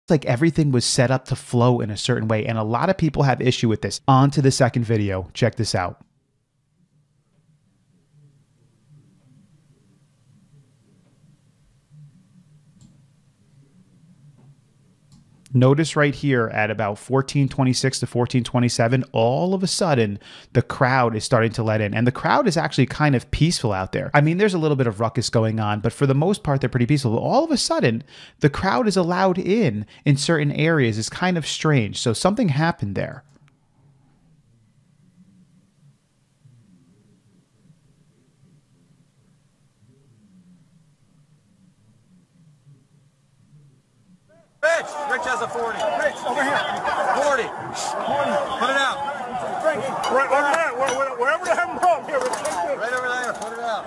like everything was set up to flow in a certain way. And a lot of people have issue with this. On to the second video. Check this out. Notice right here at about 14:26 to 14:27, all of a sudden, the crowd is starting to let in. And the crowd is actually kind of peaceful out there. I mean, there's a little bit of ruckus going on, but for the most part, they're pretty peaceful. All of a sudden, the crowd is allowed in certain areas. It's kind of strange. So something happened there. Rich has a 40. Rich, over here. 40. 40. Put it out. Right over there. Wherever the hell I'm from here. Right over there. Put it out.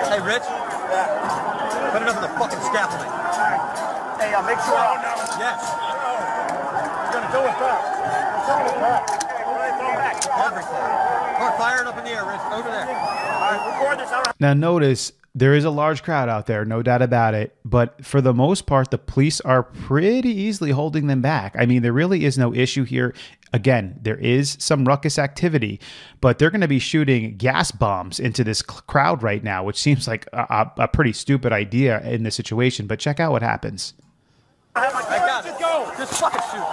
Hey, Rich. Yeah. Put it up in the fucking scaffolding. Hey, I'll make sure I don't know. Yes. He's going to do it back. Everything. Or fire it up in the air, Rich. Over there. All right, record this. Now notice, there is a large crowd out there, no doubt about it. But for the most part, the police are pretty easily holding them back. I mean, there really is no issue here. Again, there is some ruckus activity, but they're going to be shooting gas bombs into this crowd right now, which seems like a pretty stupid idea in this situation. But check out what happens. I got it. Go. Just fucking shoot.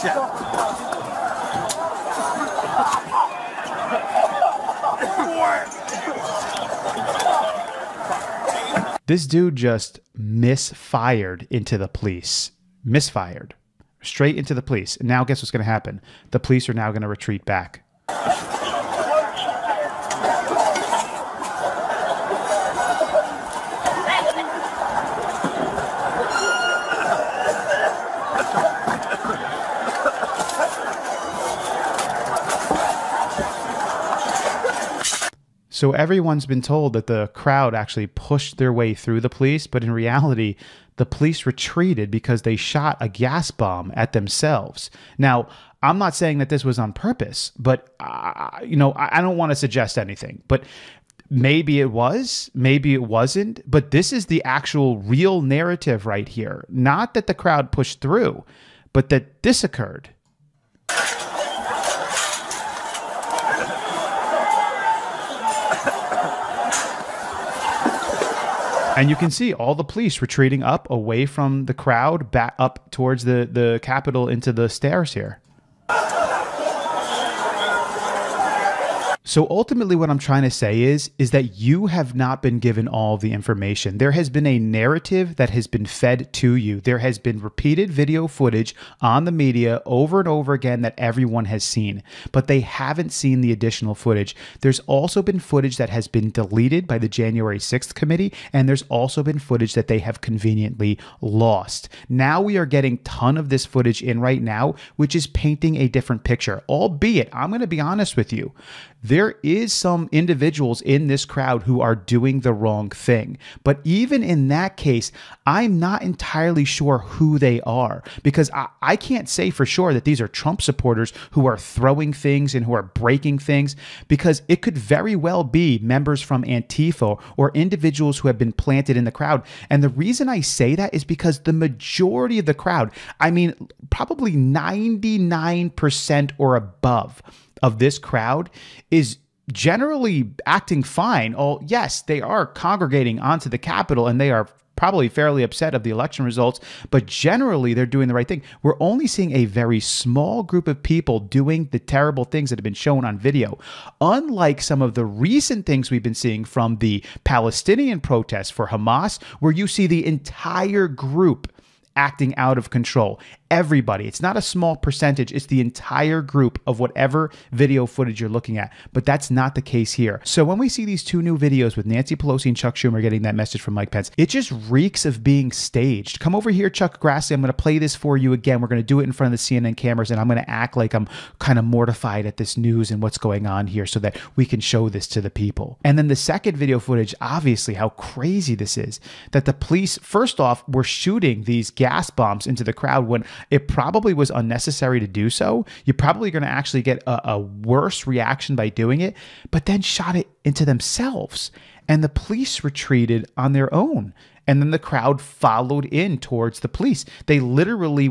Shit. This dude just misfired into the police. Misfired. Straight into the police. And now guess what's going to happen? The police are now going to retreat back. So everyone's been told that the crowd actually pushed their way through the police, but in reality, the police retreated because they shot a gas bomb at themselves. Now, I'm not saying that this was on purpose, but I don't want to suggest anything, but maybe it was, maybe it wasn't, but this is the actual real narrative right here. Not that the crowd pushed through, but that this occurred. And you can see all the police retreating up away from the crowd, back up towards the Capitol into the stairs here. So ultimately what I'm trying to say is that you have not been given all the information. There has been a narrative that has been fed to you. There has been repeated video footage on the media over and over again that everyone has seen, but they haven't seen the additional footage. There's also been footage that has been deleted by the January 6th committee, and there's also been footage that they have conveniently lost. Now we are getting a ton of this footage in right now, which is painting a different picture, albeit, I'm going to be honest with you, there is some individuals in this crowd who are doing the wrong thing. But even in that case, I'm not entirely sure who they are, because I can't say for sure that these are Trump supporters who are throwing things and who are breaking things, because it could very well be members from Antifa or individuals who have been planted in the crowd. And the reason I say that is because the majority of the crowd, I mean, probably 99% or above of this crowd is generally acting fine. Oh, yes, they are congregating onto the Capitol and they are probably fairly upset of the election results, but generally they're doing the right thing. We're only seeing a very small group of people doing the terrible things that have been shown on video. Unlike some of the recent things we've been seeing from the Palestinian protests for Hamas, where you see the entire group acting out of control. Everybody. It's not a small percentage. It's the entire group of whatever video footage you're looking at. But that's not the case here. So when we see these two new videos with Nancy Pelosi and Chuck Schumer getting that message from Mike Pence, it just reeks of being staged. Come over here, Chuck Grassley. I'm going to play this for you again. We're going to do it in front of the CNN cameras, and I'm going to act like I'm kind of mortified at this news and what's going on here so that we can show this to the people. And then the second video footage, obviously how crazy this is, that the police, first off, were shooting these gas bombs into the crowd when It probably was unnecessary to do so. You're probably going to actually get a worse reaction by doing it, but then shot it into themselves. And the police retreated on their own. And then the crowd followed in towards the police. They literally